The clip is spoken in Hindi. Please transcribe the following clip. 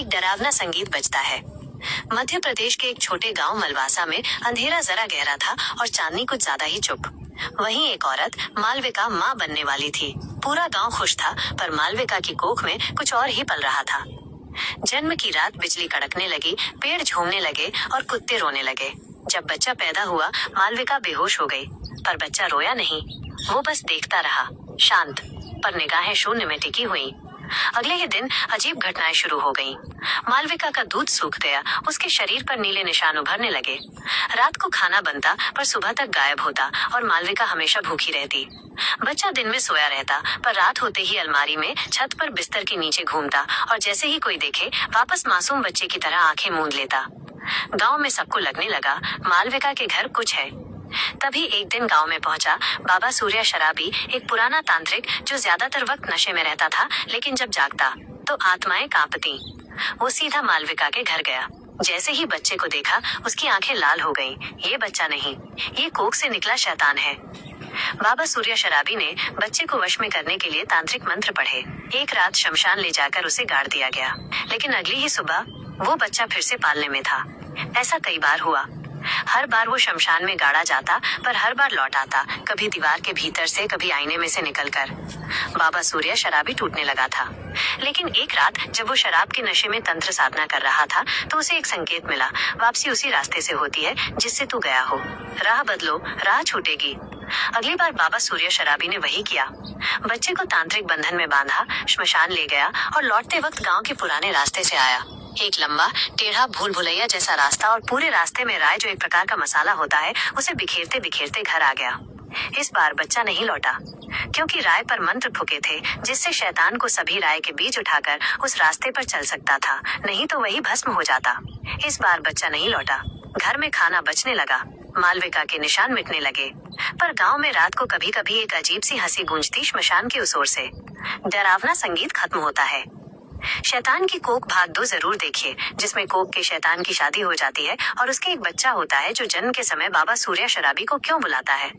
एक डरावना संगीत बजता है। मध्य प्रदेश के एक छोटे गांव मलवासा में अंधेरा जरा गहरा था और चांदनी कुछ ज्यादा ही चुप। वहीं एक औरत मालविका माँ बनने वाली थी। पूरा गांव खुश था, पर मालविका की कोख में कुछ और ही पल रहा था। जन्म की रात बिजली कड़कने लगी, पेड़ झूमने लगे और कुत्ते रोने लगे। जब बच्चा पैदा हुआ, मालविका बेहोश हो गई, पर बच्चा रोया नहीं। वो बस देखता रहा, शांत, पर निगाहें शून्य में टिकी हुई। अगले ही दिन अजीब घटनाएं शुरू हो गईं। मालविका का दूध सूख गया, उसके शरीर पर नीले निशान उभरने लगे। रात को खाना बनता, पर सुबह तक गायब होता और मालविका हमेशा भूखी रहती। बच्चा दिन में सोया रहता, पर रात होते ही अलमारी में, छत पर बिस्तर के नीचे घूमता और जैसे ही कोई देखे वापस मासूम बच्चे की तरह आंखें मूंद लेता। गांव में सबको लगने लगा मालविका के घर कुछ है। तभी एक दिन गांव में पहुंचा बाबा सूर्या शराबी, एक पुराना तांत्रिक जो ज्यादातर वक्त नशे में रहता था, लेकिन जब जागता तो आत्माएं कांपती। वो सीधा मालविका के घर गया। जैसे ही बच्चे को देखा, उसकी आंखें लाल हो गईं। ये बच्चा नहीं, ये कोख से निकला शैतान है। बाबा सूर्या शराबी ने बच्चे को वश में करने के लिए तांत्रिक मंत्र पढ़े। एक रात शमशान ले जाकर उसे गाड़ दिया गया, लेकिन अगली ही सुबह वो बच्चा फिर से पालने में था। ऐसा कई बार हुआ। हर बार वो शमशान में गाड़ा जाता, पर हर बार लौट आता, कभी दीवार के भीतर से, कभी आईने में से निकलकर। बाबा सूर्या शराबी टूटने लगा था, लेकिन एक रात जब वो शराब के नशे में तंत्र साधना कर रहा था, तो उसे एक संकेत मिला, वापसी उसी रास्ते से होती है जिससे तू गया हो। राह बदलो, राह छूटेगी। अगली बार बाबा सूर्या शराबी ने वही किया। बच्चे को तांत्रिक बंधन में बांधा, श्मशान ले गया और लौटते वक्त गांव के पुराने रास्ते से आया। एक लंबा टेढ़ा भूल भुलैया जैसा रास्ता, और पूरे रास्ते में राय, जो एक प्रकार का मसाला होता है, उसे बिखेरते बिखेरते घर आ गया। इस बार बच्चा नहीं लौटा, क्योंकि राय पर मंत्र फूके थे, जिससे शैतान को सभी राय के बीज उठाकर उस रास्ते पर चल सकता था, नहीं तो वही भस्म हो जाता। इस बार बच्चा नहीं लौटा। घर में खाना बचने लगा, मालविका के निशान मिटने लगे, पर गांव में रात को कभी कभी एक अजीब सी हंसी गूंजती श्मशान के उस ओर से। डरावना संगीत खत्म होता है। शैतान की कोक भाग 2 जरूर देखिए, जिसमें कोक के शैतान की शादी हो जाती है और उसके एक बच्चा होता है जो जन्म के समय बाबा सूर्या शराबी को क्यों बुलाता है।